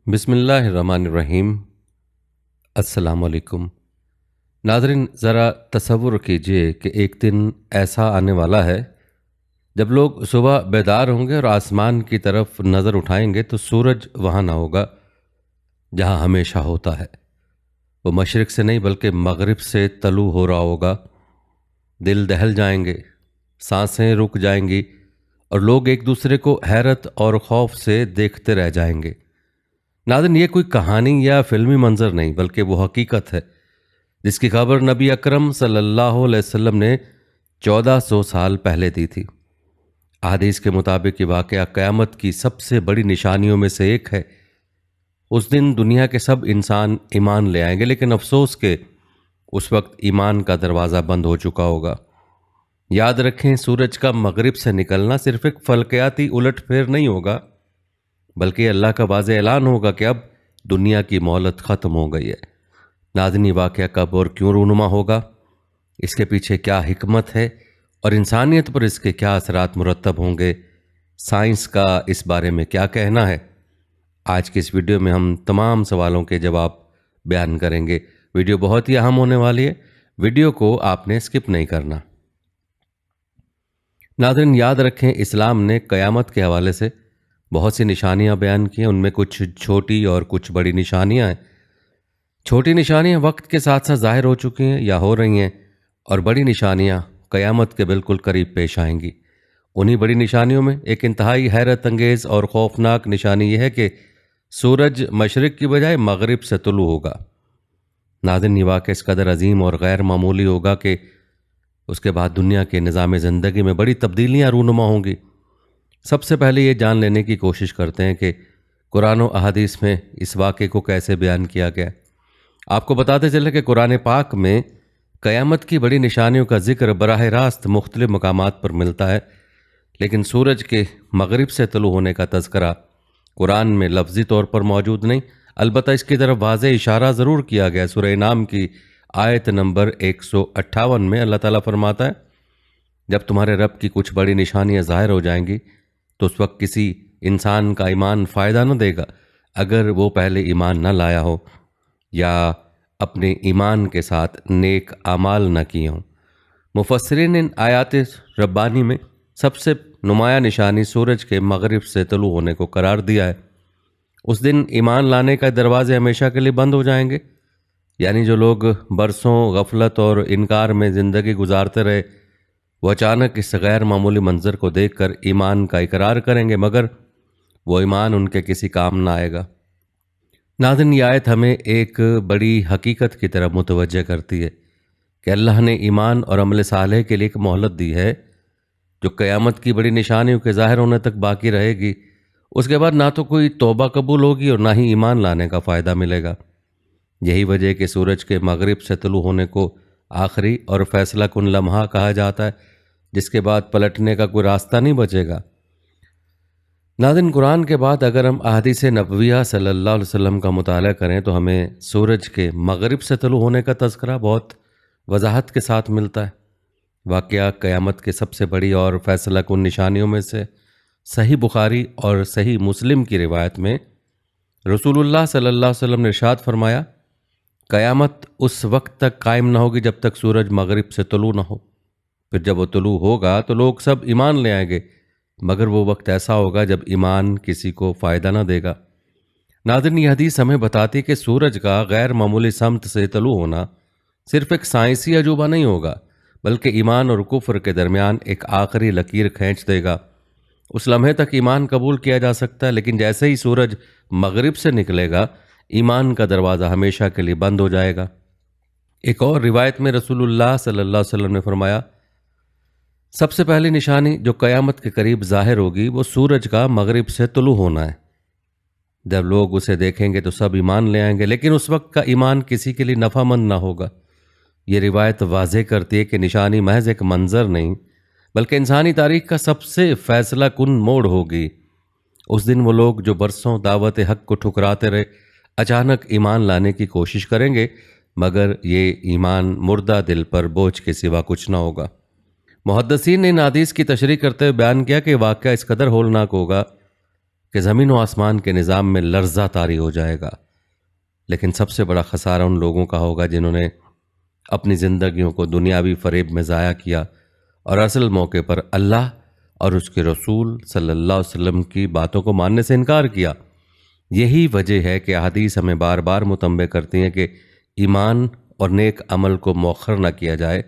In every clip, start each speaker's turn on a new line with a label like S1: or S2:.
S1: بسم اللہ الرحمن الرحیم۔ السلام علیکم ناظرین، ذرا تصور کیجئے کہ ایک دن ایسا آنے والا ہے جب لوگ صبح بیدار ہوں گے اور آسمان کی طرف نظر اٹھائیں گے تو سورج وہاں نہ ہوگا جہاں ہمیشہ ہوتا ہے۔ وہ مشرق سے نہیں بلکہ مغرب سے طلوع ہو رہا ہوگا۔ دل دہل جائیں گے، سانسیں رک جائیں گی اور لوگ ایک دوسرے کو حیرت اور خوف سے دیکھتے رہ جائیں گے۔ ناظرین، یہ کوئی کہانی یا فلمی منظر نہیں بلکہ وہ حقیقت ہے جس کی خبر نبی اکرم صلی اللہ علیہ وسلم نے 1400 سال پہلے دی تھی۔ احادیث کے مطابق یہ واقعہ قیامت کی سب سے بڑی نشانیوں میں سے ایک ہے۔ اس دن دنیا کے سب انسان ایمان لے آئیں گے، لیکن افسوس کہ اس وقت ایمان کا دروازہ بند ہو چکا ہوگا۔ یاد رکھیں، سورج کا مغرب سے نکلنا صرف ایک فلکیاتی الٹ پھیر نہیں ہوگا بلکہ اللہ کا واضح اعلان ہوگا کہ اب دنیا کی مہلت ختم ہو گئی ہے۔ ناظرین، واقعہ کب اور کیوں رونما ہوگا، اس کے پیچھے کیا حکمت ہے اور انسانیت پر اس کے کیا اثرات مرتب ہوں گے، سائنس کا اس بارے میں کیا کہنا ہے، آج کی اس ویڈیو میں ہم تمام سوالوں کے جواب بیان کریں گے۔ ویڈیو بہت ہی اہم ہونے والی ہے، ویڈیو کو آپ نے اسکپ نہیں کرنا۔ ناظرین، یاد رکھیں، اسلام نے قیامت کے حوالے سے بہت سی نشانیاں بیان کی ہیں، ان میں کچھ چھوٹی اور کچھ بڑی نشانیاں ہیں۔ چھوٹی نشانیاں وقت کے ساتھ ساتھ ظاہر ہو چکی ہیں یا ہو رہی ہیں، اور بڑی نشانیاں قیامت کے بالکل قریب پیش آئیں گی۔ انہی بڑی نشانیوں میں ایک انتہائی حیرت انگیز اور خوفناک نشانی یہ ہے کہ سورج مشرق کی بجائے مغرب سے طلوع ہوگا۔ ناظرین، یہ واقعہ اس قدر عظیم اور غیر معمولی ہوگا کہ اس کے بعد دنیا کے نظام زندگی میں بڑی تبدیلیاں رونما ہوں گی۔ سب سے پہلے یہ جان لینے کی کوشش کرتے ہیں کہ قرآن و احادیث میں اس واقعے کو کیسے بیان کیا گیا ہے۔ آپ کو بتاتے چلے کہ قرآن پاک میں قیامت کی بڑی نشانیوں کا ذکر براہ راست مختلف مقامات پر ملتا ہے، لیکن سورج کے مغرب سے طلوع ہونے کا تذکرہ قرآن میں لفظی طور پر موجود نہیں، البتہ اس کی طرف واضح اشارہ ضرور کیا گیا۔ سورہ انعام کی آیت نمبر 158 میں اللہ تعالیٰ فرماتا ہے، جب تمہارے رب کی کچھ بڑی نشانیاں ظاہر ہو جائیں گی تو اس وقت کسی انسان کا ایمان فائدہ نہ دے گا اگر وہ پہلے ایمان نہ لایا ہو یا اپنے ایمان کے ساتھ نیک اعمال نہ کیے ہوں۔ مفسرین ان آیات ربانی میں سب سے نمایاں نشانی سورج کے مغرب سے طلوع ہونے کو قرار دیا ہے۔ اس دن ایمان لانے کا دروازے ہمیشہ کے لیے بند ہو جائیں گے، یعنی جو لوگ برسوں غفلت اور انکار میں زندگی گزارتے رہے وہ اچانک اس غیر معمولی منظر کو دیکھ کر ایمان کا اقرار کریں گے، مگر وہ ایمان ان کے کسی کام نہ آئے گا۔ ناظرین، یہ آیت ہمیں ایک بڑی حقیقت کی طرف متوجہ کرتی ہے کہ اللہ نے ایمان اور عمل صالح کے لیے ایک مہلت دی ہے جو قیامت کی بڑی نشانیوں کے ظاہر ہونے تک باقی رہے گی۔ اس کے بعد نہ تو کوئی توبہ قبول ہوگی اور نہ ہی ایمان لانے کا فائدہ ملے گا۔ یہی وجہ ہے کہ سورج کے مغرب سے طلوع ہونے کو آخری اور فیصلہ کن لمحہ کہا جاتا ہے، جس کے بعد پلٹنے کا کوئی راستہ نہیں بچے گا۔ ناظرین، قرآن کے بعد اگر ہم احادیث نبویہ صلی اللہ علیہ وسلم کا مطالعہ کریں تو ہمیں سورج کے مغرب سے طلوع ہونے کا تذکرہ بہت وضاحت کے ساتھ ملتا ہے۔ واقعہ قیامت کے سب سے بڑی اور فیصلہ کن نشانیوں میں سے صحیح بخاری اور صحیح مسلم کی روایت میں رسول اللہ صلی اللہ علیہ وسلم نے ارشاد فرمایا، قیامت اس وقت تک قائم نہ ہوگی جب تک سورج مغرب سے طلوع نہ ہو، پھر جب وہ طلوع ہوگا تو لوگ سب ایمان لے آئیں گے، مگر وہ وقت ایسا ہوگا جب ایمان کسی کو فائدہ نہ دے گا۔ ناظرین، یہ حدیث ہمیں بتاتی ہے کہ سورج کا غیر معمولی سمت سے طلوع ہونا صرف ایک سائنسی عجوبہ نہیں ہوگا بلکہ ایمان اور کفر کے درمیان ایک آخری لکیر کھینچ دے گا۔ اس لمحے تک ایمان قبول کیا جا سکتا ہے، لیکن جیسے ہی سورج مغرب سے نکلے گا ایمان کا دروازہ ہمیشہ کے لیے بند ہو جائے گا۔ ایک اور روایت میں رسول اللہ صلی اللہ علیہ وسلم نے فرمایا، سب سے پہلی نشانی جو قیامت کے قریب ظاہر ہوگی وہ سورج کا مغرب سے طلوع ہونا ہے۔ جب لوگ اسے دیکھیں گے تو سب ایمان لے آئیں گے، لیکن اس وقت کا ایمان کسی کے لیے نفع مند نہ ہوگا۔ یہ روایت واضح کرتی ہے کہ نشانی محض ایک منظر نہیں بلکہ انسانی تاریخ کا سب سے فیصلہ کن موڑ ہوگی۔ اس دن وہ لوگ جو برسوں دعوت حق کو ٹھکراتے رہے اچانک ایمان لانے کی کوشش کریں گے، مگر یہ ایمان مردہ دل پر بوجھ کے سوا کچھ نہ ہوگا۔ محدثین نے ان حدیث کی تشریح کرتے ہوئے بیان کیا کہ واقعہ اس قدر ہولناک ہوگا کہ زمین و آسمان کے نظام میں لرزہ طاری ہو جائے گا، لیکن سب سے بڑا خسارہ ان لوگوں کا ہوگا جنہوں نے اپنی زندگیوں کو دنیاوی فریب میں ضائع کیا اور اصل موقع پر اللہ اور اس کے رسول صلی اللہ علیہ وسلم کی باتوں کو ماننے سے انکار کیا۔ یہی وجہ ہے کہ احادیث ہمیں بار بار متنبہ کرتی ہیں کہ ایمان اور نیک عمل کو مؤخر نہ کیا جائے،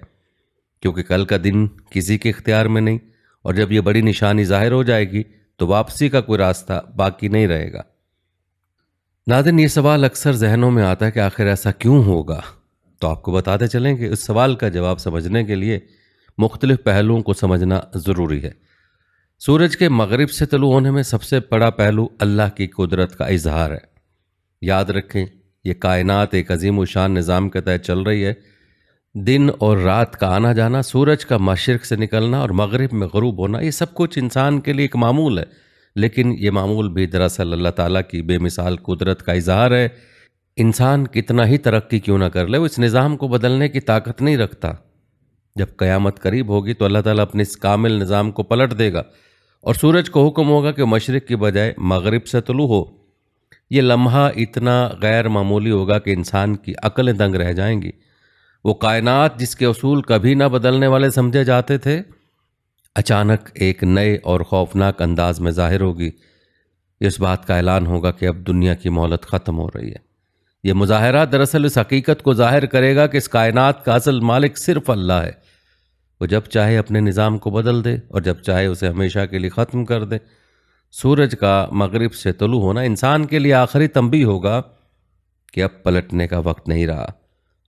S1: کیونکہ کل کا دن کسی کے اختیار میں نہیں، اور جب یہ بڑی نشانی ظاہر ہو جائے گی تو واپسی کا کوئی راستہ باقی نہیں رہے گا۔ ناظرین، یہ سوال اکثر ذہنوں میں آتا ہے کہ آخر ایسا کیوں ہوگا؟ تو آپ کو بتاتے چلیں کہ اس سوال کا جواب سمجھنے کے لیے مختلف پہلوؤں کو سمجھنا ضروری ہے۔ سورج کے مغرب سے طلوع ہونے میں سب سے بڑا پہلو اللہ کی قدرت کا اظہار ہے۔ یاد رکھیں، یہ کائنات ایک عظیم الشان نظام کے تحت چل رہی ہے۔ دن اور رات کا آنا جانا، سورج کا مشرق سے نکلنا اور مغرب میں غروب ہونا، یہ سب کچھ انسان کے لیے ایک معمول ہے، لیکن یہ معمول بھی دراصل اللہ تعالیٰ کی بے مثال قدرت کا اظہار ہے۔ انسان کتنا ہی ترقی کیوں نہ کر لے، وہ اس نظام کو بدلنے کی طاقت نہیں رکھتا۔ جب قیامت قریب ہوگی تو اللہ تعالیٰ اپنے اس کامل نظام کو پلٹ دے گا اور سورج کو حکم ہوگا کہ مشرق کی بجائے مغرب سے طلوع ہو۔ یہ لمحہ اتنا غیر معمولی ہوگا کہ انسان کی عقلیں دنگ رہ جائیں گی۔ وہ کائنات جس کے اصول کبھی نہ بدلنے والے سمجھے جاتے تھے، اچانک ایک نئے اور خوفناک انداز میں ظاہر ہوگی۔ اس بات کا اعلان ہوگا کہ اب دنیا کی مہلت ختم ہو رہی ہے۔ یہ مظاہرہ دراصل اس حقیقت کو ظاہر کرے گا کہ اس کائنات کا اصل مالک صرف اللہ ہے۔ وہ جب چاہے اپنے نظام کو بدل دے اور جب چاہے اسے ہمیشہ کے لیے ختم کر دے۔ سورج کا مغرب سے طلوع ہونا انسان کے لیے آخری تنبیہ ہوگا کہ اب پلٹنے کا وقت نہیں رہا،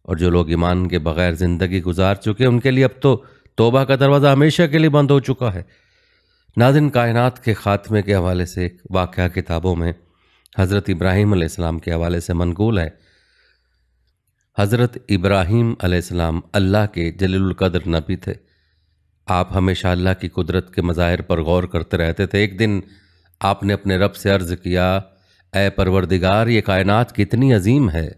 S1: اور جو لوگ ایمان کے بغیر زندگی گزار چکے ان کے لیے اب تو توبہ کا دروازہ ہمیشہ کے لیے بند ہو چکا ہے۔ ناظرین، کائنات کے خاتمے کے حوالے سے ایک واقعہ کتابوں میں حضرت ابراہیم علیہ السلام کے حوالے سے منقول ہے۔ حضرت ابراہیم علیہ السلام اللہ کے جلیل القدر نبی تھے۔ آپ ہمیشہ اللہ کی قدرت کے مظاہر پر غور کرتے رہتے تھے۔ ایک دن آپ نے اپنے رب سے عرض کیا، اے پروردگار، یہ کائنات کتنی عظیم ہے،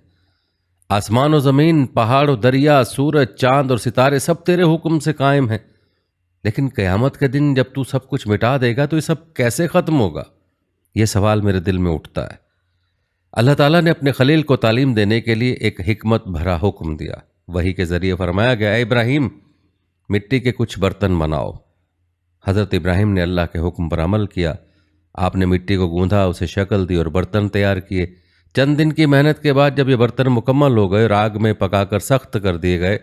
S1: آسمان و زمین، پہاڑ و دریا، سورج، چاند اور ستارے سب تیرے حکم سے قائم ہیں، لیکن قیامت کے دن جب تو سب کچھ مٹا دے گا تو یہ سب کیسے ختم ہوگا؟ یہ سوال میرے دل میں اٹھتا ہے۔ اللہ تعالیٰ نے اپنے خلیل کو تعلیم دینے کے لیے ایک حکمت بھرا حکم دیا۔ وحی کے ذریعے فرمایا گیا، اے ابراہیم، مٹی کے کچھ برتن بناؤ۔ حضرت ابراہیم نے اللہ کے حکم پر عمل کیا۔ آپ نے مٹی کو گوندھا، اسے شکل دی اور برتن تیار کیے۔ چند دن کی محنت کے بعد جب یہ برتن مکمل ہو گئے اور آگ میں پکا کر سخت کر دیے گئے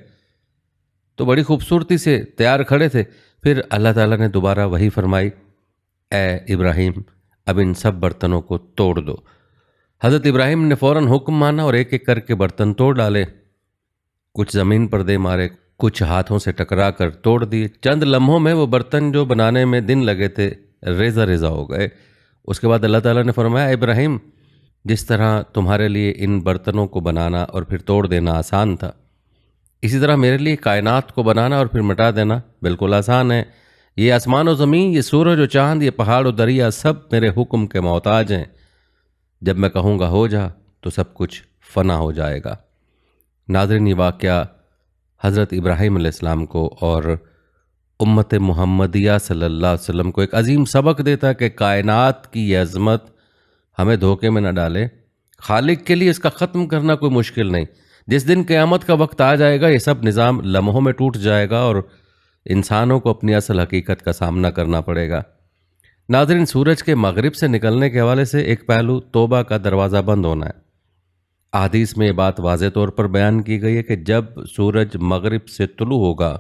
S1: تو بڑی خوبصورتی سے تیار کھڑے تھے۔ پھر اللہ تعالیٰ نے دوبارہ وحی فرمائی، اے ابراہیم، اب ان سب برتنوں کو توڑ دو۔ حضرت ابراہیم نے فوراً حکم مانا اور ایک ایک کر کے برتن توڑ ڈالے۔ کچھ زمین پر دے مارے، کچھ ہاتھوں سے ٹکرا کر توڑ دیے۔ چند لمحوں میں وہ برتن جو بنانے میں دن لگے تھے ریزہ ریزہ ہو گئے۔ اس کے بعد اللہ تعالیٰ نے فرمایا، ابراہیم، جس طرح تمہارے لیے ان برتنوں کو بنانا اور پھر توڑ دینا آسان تھا، اسی طرح میرے لیے کائنات کو بنانا اور پھر مٹا دینا بالکل آسان ہے۔ یہ آسمان و زمین، یہ سورج و چاند، یہ پہاڑ و دریا سب میرے حکم کے محتاج ہیں۔ جب میں کہوں گا ہو جا تو سب کچھ فنا ہو جائے گا۔ ناظرین، یہ واقعہ حضرت ابراہیم علیہ السلام کو اور امت محمدیہ صلی اللہ علیہ وسلم کو ایک عظیم سبق دیتا ہے کہ کائنات کی یہ عظمت ہمیں دھوکے میں نہ ڈالے۔ خالق کے لیے اس کا ختم کرنا کوئی مشکل نہیں۔ جس دن قیامت کا وقت آ جائے گا یہ سب نظام لمحوں میں ٹوٹ جائے گا اور انسانوں کو اپنی اصل حقیقت کا سامنا کرنا پڑے گا۔ ناظرین، سورج کے مغرب سے نکلنے کے حوالے سے ایک پہلو توبہ کا دروازہ بند ہونا ہے۔ احادیث میں یہ بات واضح طور پر بیان کی گئی ہے کہ جب سورج مغرب سے طلوع ہوگا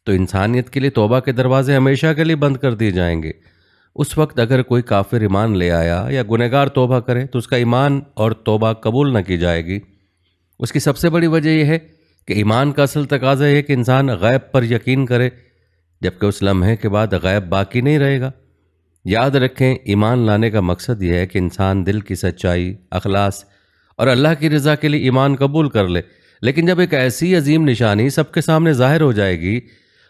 S1: تو انسانیت کے لیے توبہ کے دروازے ہمیشہ کے لیے بند کر دیے جائیں گے۔ اس وقت اگر کوئی کافر ایمان لے آیا یا گنہگار توبہ کرے تو اس کا ایمان اور توبہ قبول نہ کی جائے گی۔ اس کی سب سے بڑی وجہ یہ ہے کہ ایمان کا اصل تقاضا یہ ہے کہ انسان غیب پر یقین کرے، جبکہ اس لمحے کے بعد غیب باقی نہیں رہے گا۔ یاد رکھیں، ایمان لانے کا مقصد یہ ہے کہ انسان دل کی سچائی، اخلاص اور اللہ کی رضا کے لیے ایمان قبول کر لے، لیکن جب ایک ایسی عظیم نشانی سب کے سامنے ظاہر ہو جائے گی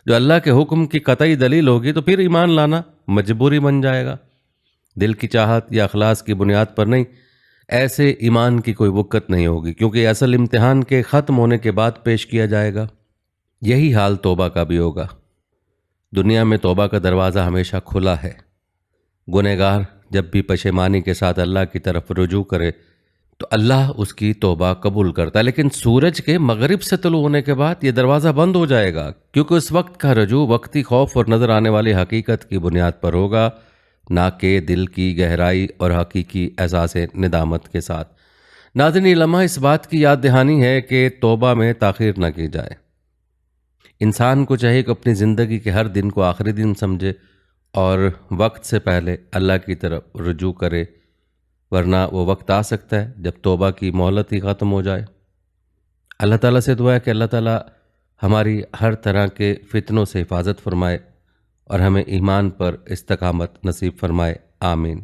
S1: جو اللہ کے حکم کی قطعی دلیل ہوگی تو پھر ایمان لانا مجبوری بن جائے گا۔ دل کی چاہت یا اخلاص کی بنیاد پر نہیں، ایسے ایمان کی کوئی وقت نہیں ہوگی، کیونکہ یہ اصل امتحان کے ختم ہونے کے بعد پیش کیا جائے گا۔ یہی حال توبہ کا بھی ہوگا۔ دنیا میں توبہ کا دروازہ ہمیشہ کھلا ہے۔ گنہگار جب بھی پشیمانی کے ساتھ اللہ کی طرف رجوع کرے تو اللہ اس کی توبہ قبول کرتا ہے، لیکن سورج کے مغرب سے طلوع ہونے کے بعد یہ دروازہ بند ہو جائے گا، کیونکہ اس وقت کا رجوع وقتی خوف اور نظر آنے والی حقیقت کی بنیاد پر ہوگا، نہ کہ دل کی گہرائی اور حقیقی احساس ندامت کے ساتھ۔ ناظرین، یہ لمحہ اس بات کی یاد دہانی ہے کہ توبہ میں تاخیر نہ کی جائے۔ انسان کو چاہیے کہ اپنی زندگی کے ہر دن کو آخری دن سمجھے اور وقت سے پہلے اللہ کی طرف رجوع کرے، ورنہ وہ وقت آ سکتا ہے جب توبہ کی مہلت ہی ختم ہو جائے۔ اللہ تعالیٰ سے دعا ہے کہ اللہ تعالیٰ ہماری ہر طرح کے فتنوں سے حفاظت فرمائے اور ہمیں ایمان پر استقامت نصیب فرمائے، آمین۔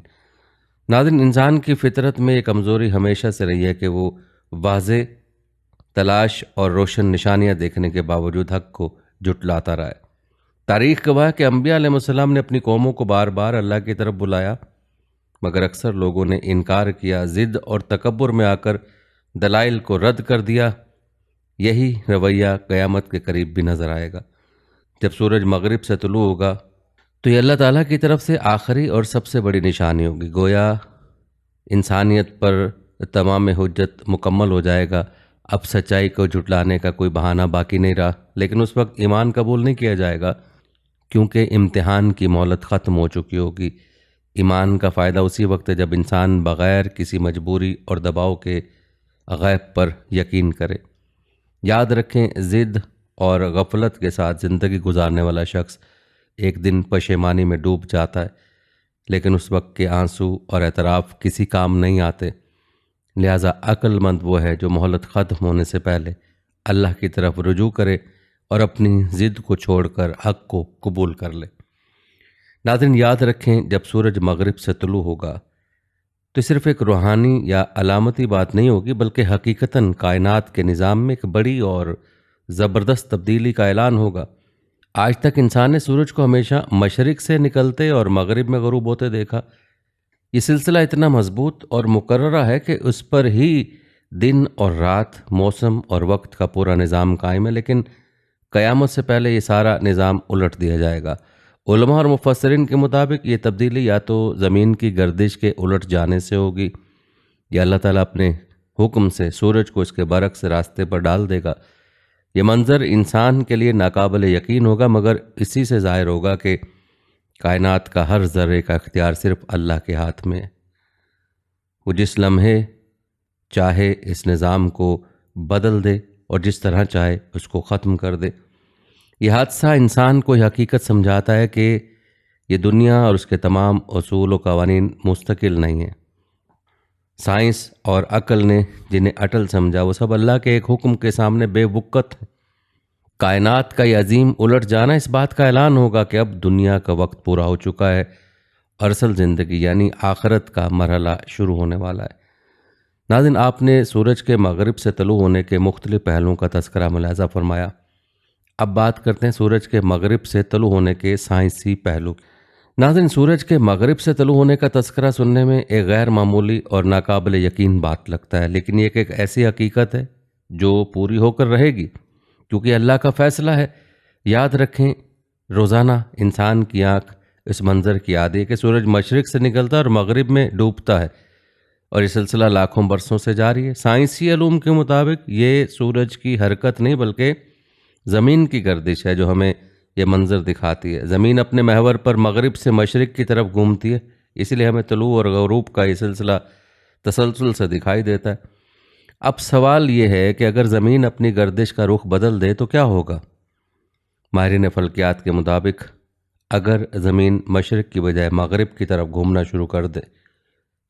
S1: ناظرین، انسان کی فطرت میں یہ کمزوری ہمیشہ سے رہی ہے کہ وہ واضح تلاش اور روشن نشانیاں دیکھنے کے باوجود حق کو جھٹلاتا رہا ہے۔ تاریخ گواہ ہے کہ انبیاء علیہ السلام نے اپنی قوموں کو بار بار اللہ کی طرف بلایا، مگر اکثر لوگوں نے انکار کیا، ضد اور تکبر میں آ کر دلائل کو رد کر دیا۔ یہی رویہ قیامت کے قریب بھی نظر آئے گا۔ جب سورج مغرب سے طلوع ہوگا تو یہ اللہ تعالیٰ کی طرف سے آخری اور سب سے بڑی نشانی ہوگی، گویا انسانیت پر تمام حجت مکمل ہو جائے گا۔ اب سچائی کو جھٹلانے کا کوئی بہانہ باقی نہیں رہا، لیکن اس وقت ایمان قبول نہیں کیا جائے گا کیونکہ امتحان کی مہلت ختم ہو چکی ہوگی۔ ایمان کا فائدہ اسی وقت ہے جب انسان بغیر کسی مجبوری اور دباؤ کے غیب پر یقین کرے۔ یاد رکھیں، ضد اور غفلت کے ساتھ زندگی گزارنے والا شخص ایک دن پشیمانی میں ڈوب جاتا ہے، لیکن اس وقت کے آنسو اور اعتراف کسی کام نہیں آتے۔ لہٰذا عقل مند وہ ہے جو مہلت ختم ہونے سے پہلے اللہ کی طرف رجوع کرے اور اپنی ضد کو چھوڑ کر حق کو قبول کر لے۔ ناظرین، یاد رکھیں، جب سورج مغرب سے طلوع ہوگا تو صرف ایک روحانی یا علامتی بات نہیں ہوگی، بلکہ حقیقتاً کائنات کے نظام میں ایک بڑی اور زبردست تبدیلی کا اعلان ہوگا۔ آج تک انسان نے سورج کو ہمیشہ مشرق سے نکلتے اور مغرب میں غروب ہوتے دیکھا۔ یہ سلسلہ اتنا مضبوط اور مقررہ ہے کہ اس پر ہی دن اور رات، موسم اور وقت کا پورا نظام قائم ہے، لیکن قیامت سے پہلے یہ سارا نظام الٹ دیا جائے گا۔ علماء اور مفسرین کے مطابق یہ تبدیلی یا تو زمین کی گردش کے الٹ جانے سے ہوگی یا اللہ تعالیٰ اپنے حکم سے سورج کو اس کے برعکس راستے پر ڈال دے گا۔ یہ منظر انسان کے لیے ناقابل یقین ہوگا، مگر اسی سے ظاہر ہوگا کہ کائنات کا ہر ذرے کا اختیار صرف اللہ کے ہاتھ میں ہے۔ وہ جس لمحے چاہے اس نظام کو بدل دے اور جس طرح چاہے اس کو ختم کر دے۔ یہ حادثہ انسان کو یہ حقیقت سمجھاتا ہے کہ یہ دنیا اور اس کے تمام اصول و قوانین مستقل نہیں ہیں۔ سائنس اور عقل نے جنہیں اٹل سمجھا وہ سب اللہ کے ایک حکم کے سامنے بے وقت ہیں۔ کائنات کا یہ عظیم الٹ جانا اس بات کا اعلان ہوگا کہ اب دنیا کا وقت پورا ہو چکا ہے اور اصل زندگی یعنی آخرت کا مرحلہ شروع ہونے والا ہے۔ ناظرین، آپ نے سورج کے مغرب سے طلوع ہونے کے مختلف پہلوؤں کا تذکرہ ملاحظہ فرمایا۔ اب بات کرتے ہیں سورج کے مغرب سے طلوع ہونے کے سائنسی پہلو۔ ناظرین، سورج کے مغرب سے طلوع ہونے کا تذکرہ سننے میں ایک غیر معمولی اور ناقابل یقین بات لگتا ہے، لیکن یہ ایک ایسی حقیقت ہے جو پوری ہو کر رہے گی کیونکہ اللہ کا فیصلہ ہے۔ یاد رکھیں، روزانہ انسان کی آنکھ اس منظر کی عادی ہے کہ سورج مشرق سے نکلتا ہے اور مغرب میں ڈوبتا ہے، اور یہ سلسلہ لاکھوں برسوں سے جاری ہے۔ سائنسی علوم کے مطابق یہ سورج کی حرکت نہیں بلکہ زمین کی گردش ہے جو ہمیں یہ منظر دکھاتی ہے۔ زمین اپنے محور پر مغرب سے مشرق کی طرف گھومتی ہے، اسی لیے ہمیں طلوع اور غروب کا یہ سلسلہ تسلسل سے دکھائی دیتا ہے۔ اب سوال یہ ہے کہ اگر زمین اپنی گردش کا رخ بدل دے تو کیا ہوگا؟ ماہرین فلکیات کے مطابق اگر زمین مشرق کی بجائے مغرب کی طرف گھومنا شروع کر دے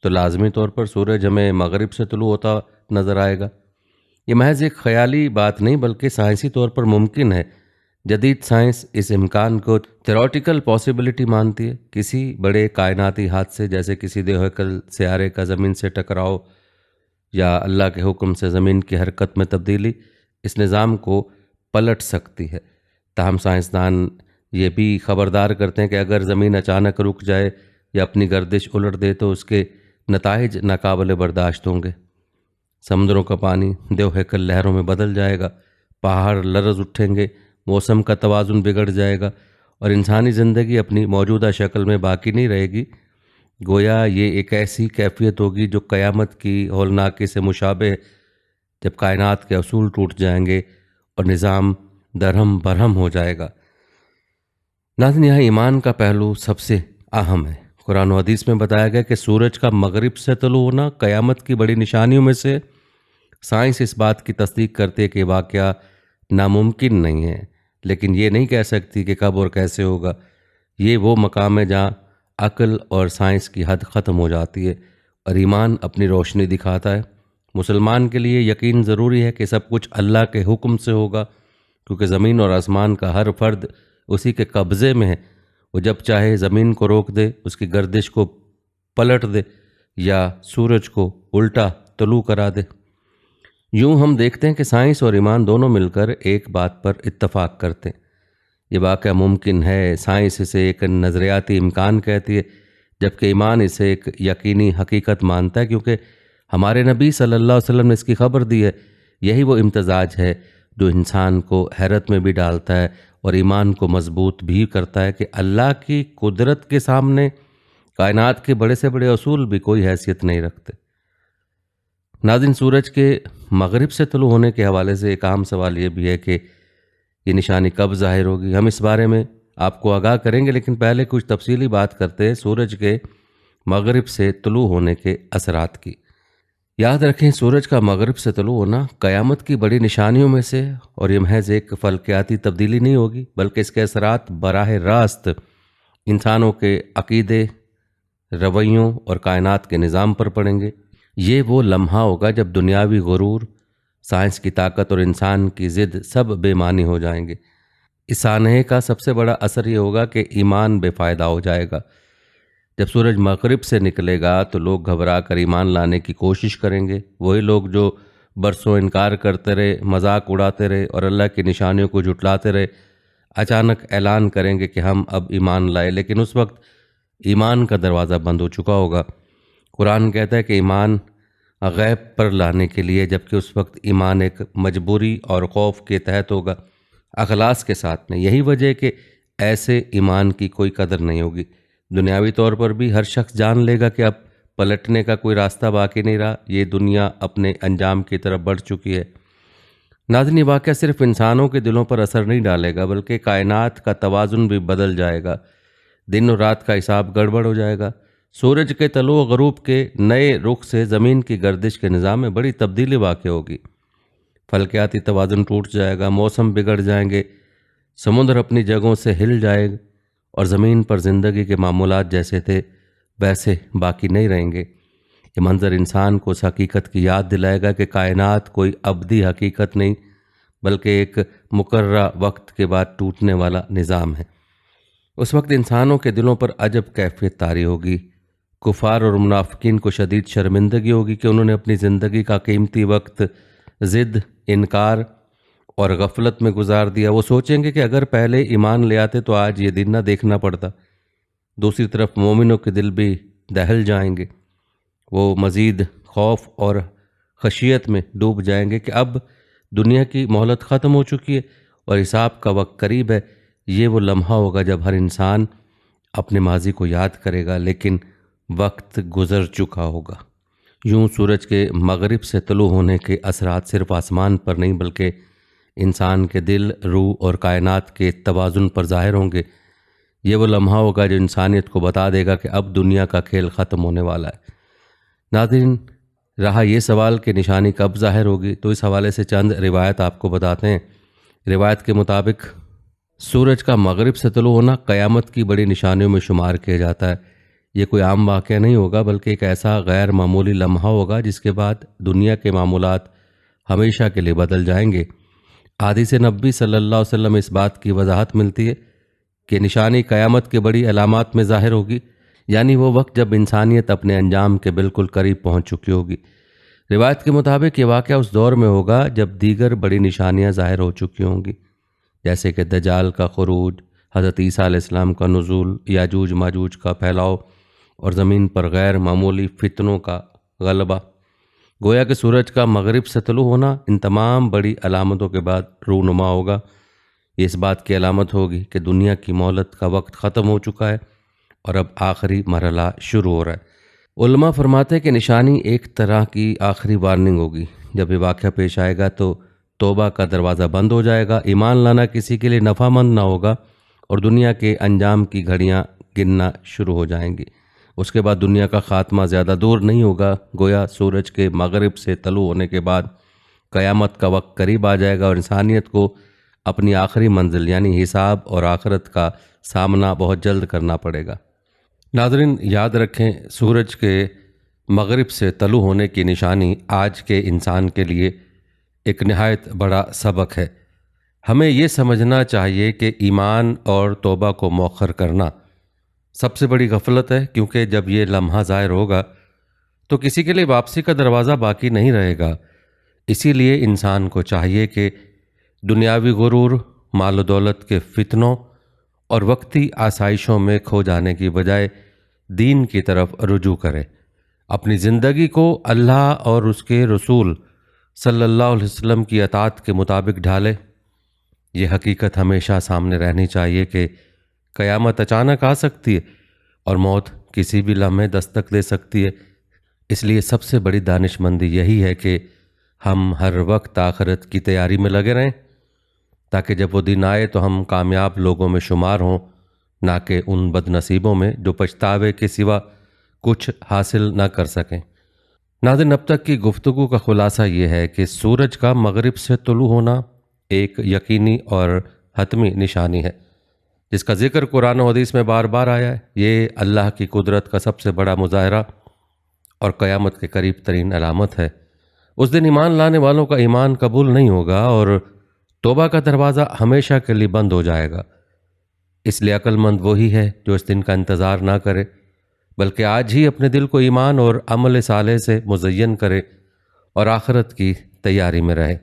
S1: تو لازمی طور پر سورج ہمیں مغرب سے طلوع ہوتا نظر آئے گا۔ یہ محض ایک خیالی بات نہیں بلکہ سائنسی طور پر ممکن ہے۔ جدید سائنس اس امکان کو تھیوریٹیکل پاسبلٹی مانتی ہے۔ کسی بڑے کائناتی حادثے جیسے کسی دیوہیکل سیارے کا زمین سے ٹکراؤ یا اللہ کے حکم سے زمین کی حرکت میں تبدیلی اس نظام کو پلٹ سکتی ہے۔ تاہم سائنسدان یہ بھی خبردار کرتے ہیں کہ اگر زمین اچانک رک جائے یا اپنی گردش الٹ دے تو اس کے نتائج ناقابل برداشت ہوں گے۔ سمندروں کا پانی دیوہیکل لہروں میں بدل جائے گا، پہاڑ لرز اٹھیں گے، موسم کا توازن بگڑ جائے گا اور انسانی زندگی اپنی موجودہ شکل میں باقی نہیں رہے گی۔ گویا یہ ایک ایسی کیفیت ہوگی جو قیامت کی ہولناکی سے مشابہ ہے، جب کائنات کے اصول ٹوٹ جائیں گے اور نظام درہم برہم ہو جائے گا۔ ناظرین، یہاں ایمان کا پہلو سب سے اہم ہے۔ قرآن و حدیث میں بتایا گیا کہ سورج کا مغرب سے طلوع ہونا قیامت کی بڑی نشانیوں میں سے۔ سائنس اس بات کی تصدیق کرتی ہے کہ واقعہ ناممکن نہیں ہے، لیکن یہ نہیں کہہ سکتی کہ کب اور کیسے ہوگا۔ یہ وہ مقام ہے جہاں عقل اور سائنس کی حد ختم ہو جاتی ہے اور ایمان اپنی روشنی دکھاتا ہے۔ مسلمان کے لیے یقین ضروری ہے کہ سب کچھ اللہ کے حکم سے ہوگا، کیونکہ زمین اور آسمان کا ہر فرد اسی کے قبضے میں ہے۔ وہ جب چاہے زمین کو روک دے، اس کی گردش کو پلٹ دے یا سورج کو الٹا طلوع کرا دے۔ یوں ہم دیکھتے ہیں کہ سائنس اور ایمان دونوں مل کر ایک بات پر اتفاق کرتے ہیں، یہ واقعہ ممکن ہے۔ سائنس اسے ایک نظریاتی امکان کہتی ہے، جبکہ ایمان اسے ایک یقینی حقیقت مانتا ہے، کیونکہ ہمارے نبی صلی اللہ علیہ وسلم نے اس کی خبر دی ہے۔ یہی وہ امتزاج ہے جو انسان کو حیرت میں بھی ڈالتا ہے اور ایمان کو مضبوط بھی کرتا ہے کہ اللہ کی قدرت کے سامنے کائنات کے بڑے سے بڑے اصول بھی کوئی حیثیت نہیں رکھتے۔ ناظرین، سورج کے مغرب سے طلوع ہونے کے حوالے سے ایک عام سوال یہ بھی ہے کہ یہ نشانی کب ظاہر ہوگی۔ ہم اس بارے میں آپ کو آگاہ کریں گے، لیکن پہلے کچھ تفصیلی بات کرتے ہیں سورج کے مغرب سے طلوع ہونے کے اثرات کی۔ یاد رکھیں، سورج کا مغرب سے طلوع ہونا قیامت کی بڑی نشانیوں میں سے، اور یہ محض ایک فلکیاتی تبدیلی نہیں ہوگی، بلکہ اس کے اثرات براہ راست انسانوں کے عقیدے، رویوں اور کائنات کے نظام پر پڑیں گے۔ یہ وہ لمحہ ہوگا جب دنیاوی غرور، سائنس کی طاقت اور انسان کی ضد سب بے معنی ہو جائیں گے۔ اس سانحے کا سب سے بڑا اثر یہ ہوگا کہ ایمان بے فائدہ ہو جائے گا۔ جب سورج مغرب سے نکلے گا تو لوگ گھبرا کر ایمان لانے کی کوشش کریں گے۔ وہی لوگ جو برسوں انکار کرتے رہے، مذاق اڑاتے رہے اور اللہ کی نشانیوں کو جھٹلاتے رہے، اچانک اعلان کریں گے کہ ہم اب ایمان لائے، لیکن اس وقت ایمان کا دروازہ بند ہو چکا ہوگا۔ قرآن کہتا ہے کہ ایمان غیب پر لانے کے لیے، جبکہ اس وقت ایمان ایک مجبوری اور خوف کے تحت ہوگا، اخلاص کے ساتھ نہیں۔ یہی وجہ ہے کہ ایسے ایمان کی کوئی قدر نہیں ہوگی۔ دنیاوی طور پر بھی ہر شخص جان لے گا کہ اب پلٹنے کا کوئی راستہ باقی نہیں رہا، یہ دنیا اپنے انجام کی طرف بڑھ چکی ہے۔ ناظرین، یہ واقعہ صرف انسانوں کے دلوں پر اثر نہیں ڈالے گا، بلکہ کائنات کا توازن بھی بدل جائے گا۔ دن اور رات کا حساب گڑبڑ ہو جائے گا۔ سورج کے طلوع و غروب کے نئے رخ سے زمین کی گردش کے نظام میں بڑی تبدیلی واقع ہوگی۔ فلکیاتی توازن ٹوٹ جائے گا، موسم بگڑ جائیں گے، سمندر اپنی جگہوں سے ہل جائے گا اور زمین پر زندگی کے معمولات جیسے تھے ویسے باقی نہیں رہیں گے۔ یہ منظر انسان کو اس حقیقت کی یاد دلائے گا کہ کائنات کوئی ابدی حقیقت نہیں، بلکہ ایک مقررہ وقت کے بعد ٹوٹنے والا نظام ہے۔ اس وقت انسانوں کے دلوں پر عجب کیفیت طاری ہوگی۔ کفار اور منافقین کو شدید شرمندگی ہوگی کہ انہوں نے اپنی زندگی کا قیمتی وقت ضد، انکار اور غفلت میں گزار دیا۔ وہ سوچیں گے کہ اگر پہلے ایمان لے آتے تو آج یہ دن نہ دیکھنا پڑتا۔ دوسری طرف مومنوں کے دل بھی دہل جائیں گے۔ وہ مزید خوف اور خشیت میں ڈوب جائیں گے کہ اب دنیا کی مہلت ختم ہو چکی ہے اور حساب کا وقت قریب ہے۔ یہ وہ لمحہ ہوگا جب ہر انسان اپنے ماضی کو یاد کرے گا، لیکن وقت گزر چکا ہوگا۔ یوں سورج کے مغرب سے طلوع ہونے کے اثرات صرف آسمان پر نہیں، بلکہ انسان کے دل، روح اور کائنات کے توازن پر ظاہر ہوں گے۔ یہ وہ لمحہ ہوگا جو انسانیت کو بتا دے گا کہ اب دنیا کا کھیل ختم ہونے والا ہے۔ ناظرین، رہا یہ سوال کہ نشانی کب ظاہر ہوگی، تو اس حوالے سے چند روایت آپ کو بتاتے ہیں۔ روایت کے مطابق سورج کا مغرب سے طلوع ہونا قیامت کی بڑی نشانیوں میں شمار کیا جاتا ہے۔ یہ کوئی عام واقعہ نہیں ہوگا، بلکہ ایک ایسا غیر معمولی لمحہ ہوگا جس کے بعد دنیا کے معمولات ہمیشہ کے لیے بدل جائیں گے۔ حدیث نبوی صلی اللہ علیہ وسلم اس بات کی وضاحت ملتی ہے کہ نشانی قیامت کے بڑی علامات میں ظاہر ہوگی، یعنی وہ وقت جب انسانیت اپنے انجام کے بالکل قریب پہنچ چکی ہوگی۔ روایت کے مطابق یہ واقعہ اس دور میں ہوگا جب دیگر بڑی نشانیاں ظاہر ہو چکی ہوں گی، جیسے کہ دجال کا خروج، حضرت عیسیٰ علیہ السلام کا نزول، یاجوج ماجوج کا پھیلاؤ اور زمین پر غیر معمولی فتنوں کا غلبہ۔ گویا کہ سورج کا مغرب سے طلوع ہونا ان تمام بڑی علامتوں کے بعد رونما ہوگا۔ یہ اس بات کی علامت ہوگی کہ دنیا کی مہلت کا وقت ختم ہو چکا ہے اور اب آخری مرحلہ شروع ہو رہا ہے۔ علماء فرماتے ہیں کہ نشانی ایک طرح کی آخری وارننگ ہوگی۔ جب یہ واقعہ پیش آئے گا تو توبہ کا دروازہ بند ہو جائے گا، ایمان لانا کسی کے لیے نفع مند نہ ہوگا اور دنیا کے انجام کی گھڑیاں گننا شروع ہو جائیں گی۔ اس کے بعد دنیا کا خاتمہ زیادہ دور نہیں ہوگا، گویا سورج کے مغرب سے طلوع ہونے کے بعد قیامت کا وقت قریب آ جائے گا اور انسانیت کو اپنی آخری منزل یعنی حساب اور آخرت کا سامنا بہت جلد کرنا پڑے گا۔ ناظرین، یاد رکھیں، سورج کے مغرب سے طلوع ہونے کی نشانی آج کے انسان کے لیے ایک نہایت بڑا سبق ہے۔ ہمیں یہ سمجھنا چاہیے کہ ایمان اور توبہ کو مؤخر کرنا سب سے بڑی غفلت ہے، کیونکہ جب یہ لمحہ ظاہر ہوگا تو کسی کے لیے واپسی کا دروازہ باقی نہیں رہے گا۔ اسی لیے انسان کو چاہیے کہ دنیاوی غرور، مال و دولت کے فتنوں اور وقتی آسائشوں میں کھو جانے کی بجائے دین کی طرف رجوع کرے، اپنی زندگی کو اللہ اور اس کے رسول صلی اللہ علیہ وسلم کی اطاعت کے مطابق ڈھالے۔ یہ حقیقت ہمیشہ سامنے رہنی چاہیے کہ قیامت اچانک آ سکتی ہے اور موت کسی بھی لمحے دستک دے سکتی ہے۔ اس لیے سب سے بڑی دانش مندی یہی ہے کہ ہم ہر وقت آخرت کی تیاری میں لگے رہیں، تاکہ جب وہ دن آئے تو ہم کامیاب لوگوں میں شمار ہوں، نہ کہ ان بد نصیبوں میں جو پچھتاوے کے سوا کچھ حاصل نہ کر سکیں۔ ناظرین، اب تک کی گفتگو کا خلاصہ یہ ہے کہ سورج کا مغرب سے طلوع ہونا ایک یقینی اور حتمی نشانی ہے، جس کا ذکر قرآن و حدیث میں بار بار آیا ہے۔ یہ اللہ کی قدرت کا سب سے بڑا مظاہرہ اور قیامت کے قریب ترین علامت ہے۔ اس دن ایمان لانے والوں کا ایمان قبول نہیں ہوگا اور توبہ کا دروازہ ہمیشہ کے لیے بند ہو جائے گا۔ اس لیے عقل مند وہی ہے جو اس دن کا انتظار نہ کرے، بلکہ آج ہی اپنے دل کو ایمان اور عمل صالح سے مزین کرے اور آخرت کی تیاری میں رہے۔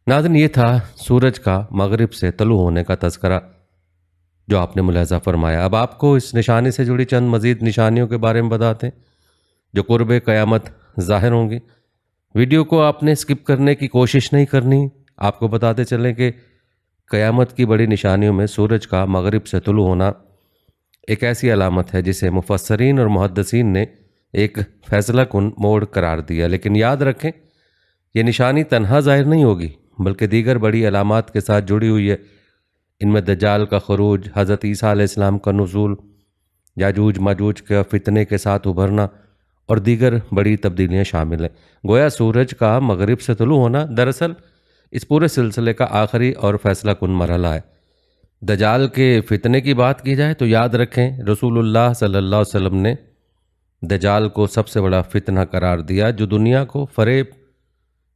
S1: ناظرین، یہ تھا سورج کا مغرب سے طلوع ہونے کا تذکرہ جو آپ نے ملاحظہ فرمایا۔ اب آپ کو اس نشانی سے جڑی چند مزید نشانیوں کے بارے میں بتاتے ہیں جو قرب قیامت ظاہر ہوں گی۔ ویڈیو کو آپ نے اسکپ کرنے کی کوشش نہیں کرنی۔ آپ کو بتاتے چلیں کہ قیامت کی بڑی نشانیوں میں سورج کا مغرب سے طلوع ہونا ایک ایسی علامت ہے جسے مفسرین اور محدثین نے ایک فیصلہ کن موڑ قرار دیا۔ لیکن یاد رکھیں، یہ نشانی تنہا ظاہر نہیں ہوگی بلکہ دیگر بڑی علامات کے ساتھ جڑی ہوئی ہے۔ ان میں دجال کا خروج، حضرت عیسیٰ علیہ السلام کا نزول، یاجوج ماجوج کا فتنے کے ساتھ ابھرنا اور دیگر بڑی تبدیلیاں شامل ہیں۔ گویا سورج کا مغرب سے طلوع ہونا دراصل اس پورے سلسلے کا آخری اور فیصلہ کن مرحلہ ہے۔ دجال کے فتنے کی بات کی جائے تو یاد رکھیں، رسول اللہ صلی اللہ علیہ وسلم نے دجال کو سب سے بڑا فتنہ قرار دیا جو دنیا کو فریب،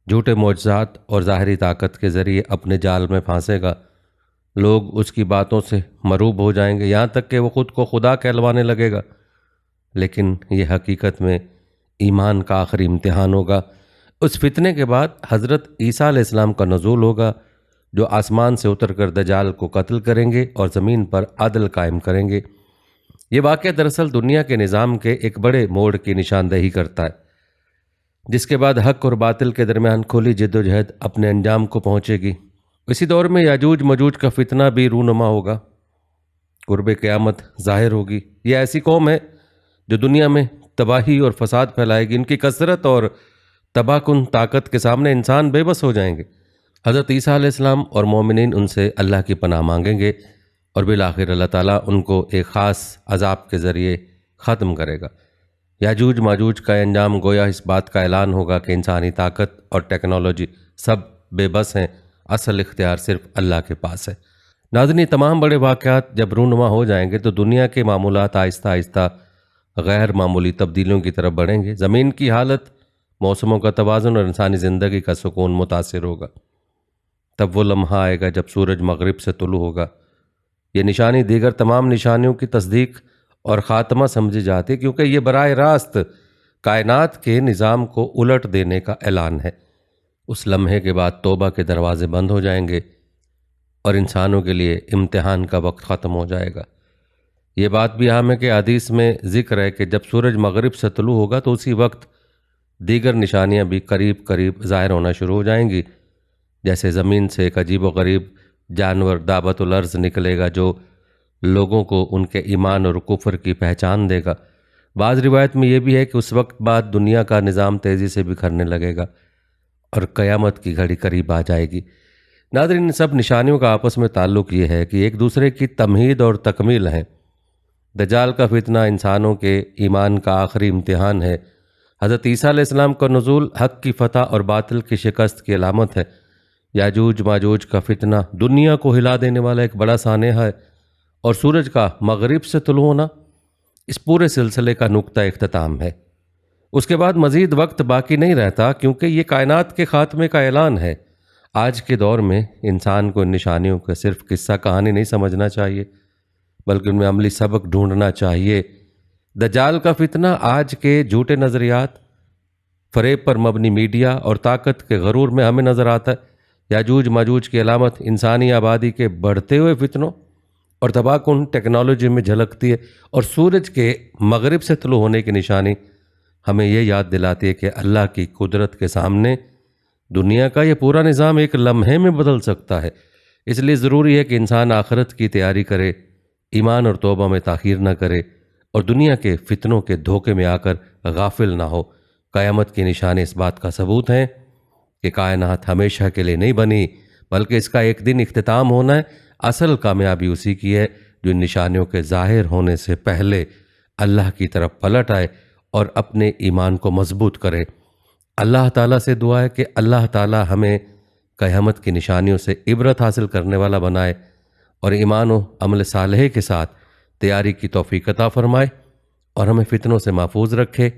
S1: جھوٹے معجزات اور ظاہری طاقت کے ذریعے اپنے جال میں پھانسے گا۔ لوگ اس کی باتوں سے مروب ہو جائیں گے، یہاں تک کہ وہ خود کو خدا کہلوانے لگے گا۔ لیکن یہ حقیقت میں ایمان کا آخری امتحان ہوگا۔ اس فتنے کے بعد حضرت عیسیٰ علیہ السلام کا نزول ہوگا جو آسمان سے اتر کر دجال کو قتل کریں گے اور زمین پر عدل قائم کریں گے۔ یہ واقعہ دراصل دنیا کے نظام کے ایک بڑے موڑ کی نشاندہی کرتا ہے، جس کے بعد حق اور باطل کے درمیان کھلی جد و جہد اپنے انجام کو پہنچے گی۔ اسی دور میں یاجوج مجوج کا فتنہ بھی رونما ہوگا، قرب قیامت ظاہر ہوگی۔ یہ ایسی قوم ہے جو دنیا میں تباہی اور فساد پھیلائے گی۔ ان کی کثرت اور تباہ کن طاقت کے سامنے انسان بے بس ہو جائیں گے۔ حضرت عیسیٰ علیہ السلام اور مومنین ان سے اللہ کی پناہ مانگیں گے اور بالآخر اللہ تعالیٰ ان کو ایک خاص عذاب کے ذریعے ختم کرے گا۔ یاجوج ماجوج کا انجام گویا اس بات کا اعلان ہوگا کہ انسانی طاقت اور ٹیکنالوجی سب بے بس ہیں، اصل اختیار صرف اللہ کے پاس ہے۔ ناظرین، تمام بڑے واقعات جب رونما ہو جائیں گے تو دنیا کے معمولات آہستہ آہستہ غیر معمولی تبدیلیوں کی طرف بڑھیں گے۔ زمین کی حالت، موسموں کا توازن اور انسانی زندگی کا سکون متاثر ہوگا۔ تب وہ لمحہ آئے گا جب سورج مغرب سے طلوع ہوگا۔ یہ نشانی دیگر تمام نشانیوں کی تصدیق اور خاتمہ سمجھی جاتی ہے، کیونکہ یہ براہ راست کائنات کے نظام کو الٹ دینے کا اعلان ہے۔ اس لمحے کے بعد توبہ کے دروازے بند ہو جائیں گے اور انسانوں کے لیے امتحان کا وقت ختم ہو جائے گا۔ یہ بات بھی اہم ہے کہ حدیث میں ذکر ہے کہ جب سورج مغرب سے طلوع ہوگا تو اسی وقت دیگر نشانیاں بھی قریب قریب ظاہر ہونا شروع ہو جائیں گی، جیسے زمین سے ایک عجیب و غریب جانور دابت الارض نکلے گا جو لوگوں کو ان کے ایمان اور کفر کی پہچان دے گا۔ بعض روایت میں یہ بھی ہے کہ اس وقت بعد دنیا کا نظام تیزی سے بکھرنے لگے گا اور قیامت کی گھڑی قریب آ جائے گی۔ ناظرین، ان سب نشانیوں کا آپس میں تعلق یہ ہے کہ ایک دوسرے کی تمہید اور تکمیل ہیں۔ دجال کا فتنہ انسانوں کے ایمان کا آخری امتحان ہے۔ حضرت عیسیٰ علیہ السلام کا نزول حق کی فتح اور باطل کی شکست کی علامت ہے۔ یاجوج ماجوج کا فتنہ دنیا کو ہلا دینے والا ایک بڑا سانحہ ہے، اور سورج کا مغرب سے طلوع ہونا اس پورے سلسلے کا نقطہ اختتام ہے۔ اس کے بعد مزید وقت باقی نہیں رہتا، کیونکہ یہ کائنات کے خاتمے کا اعلان ہے۔ آج کے دور میں انسان کو ان نشانیوں کو صرف قصہ کہانی نہیں سمجھنا چاہیے، بلکہ ان میں عملی سبق ڈھونڈنا چاہیے۔ دجال کا فتنہ آج کے جھوٹے نظریات، فریب پر مبنی میڈیا اور طاقت کے غرور میں ہمیں نظر آتا ہے۔ یاجوج ماجوج کی علامت انسانی آبادی کے بڑھتے ہوئے فتنوں اور تباہ کن ٹیکنالوجی میں جھلکتی ہے، اور سورج کے مغرب سے طلوع ہونے کی نشانی ہمیں یہ یاد دلاتی ہے کہ اللہ کی قدرت کے سامنے دنیا کا یہ پورا نظام ایک لمحے میں بدل سکتا ہے۔ اس لیے ضروری ہے کہ انسان آخرت کی تیاری کرے، ایمان اور توبہ میں تاخیر نہ کرے، اور دنیا کے فتنوں کے دھوکے میں آ کر غافل نہ ہو۔ قیامت کی نشانی اس بات کا ثبوت ہیں کہ کائنات ہمیشہ کے لیے نہیں بنی، بلکہ اس کا ایک دن اختتام ہونا ہے۔ اصل کامیابی اسی کی ہے جو ان نشانیوں کے ظاہر ہونے سے پہلے اللہ کی طرف پلٹ آئے اور اپنے ایمان کو مضبوط کرے۔ اللہ تعالیٰ سے دعا ہے کہ اللہ تعالیٰ ہمیں قیامت کی نشانیوں سے عبرت حاصل کرنے والا بنائے، اور ایمان و عمل صالح کے ساتھ تیاری کی توفیق عطا فرمائے، اور ہمیں فتنوں سے محفوظ رکھے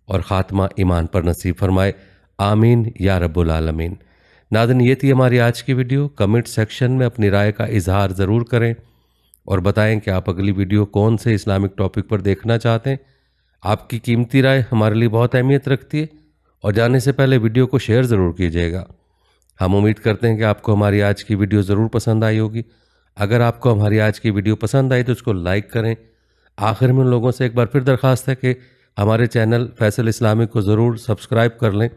S1: اور خاتمہ ایمان پر نصیب فرمائے۔ آمین یا رب العالمین۔ ناظرین، یہ تھی ہماری آج کی ویڈیو۔ کمنٹ سیکشن میں اپنی رائے کا اظہار ضرور کریں اور بتائیں کہ آپ اگلی ویڈیو کون سے اسلامک ٹاپک پر دیکھنا چاہتے ہیں۔ آپ کی قیمتی رائے ہمارے لیے بہت اہمیت رکھتی ہے، اور جانے سے پہلے ویڈیو کو شیئر ضرور کیجیے گا۔ ہم امید کرتے ہیں کہ آپ کو ہماری آج کی ویڈیو ضرور پسند آئی ہوگی۔ اگر آپ کو ہماری آج کی ویڈیو پسند آئی تو اس کو لائک کریں۔ آخر میں ان لوگوں سے ایک بار پھر درخواست ہے کہ ہمارے چینل فیصل اسلامک کو ضرور سبسکرائب کر لیں،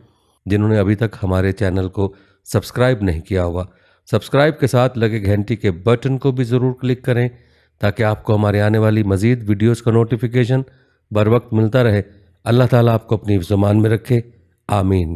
S1: جنہوں نے ابھی تک ہمارے چینل کو سبسکرائب نہیں کیا ہوا۔ سبسکرائب کے ساتھ لگے گھنٹی کے بٹن کو بھی ضرور کلک کریں تاکہ آپ کو ہمارے آنے والی مزید ویڈیوز کا نوٹیفیکیشن بر وقت ملتا رہے۔ اللہ تعالیٰ آپ کو اپنی زمان میں رکھے۔ آمین۔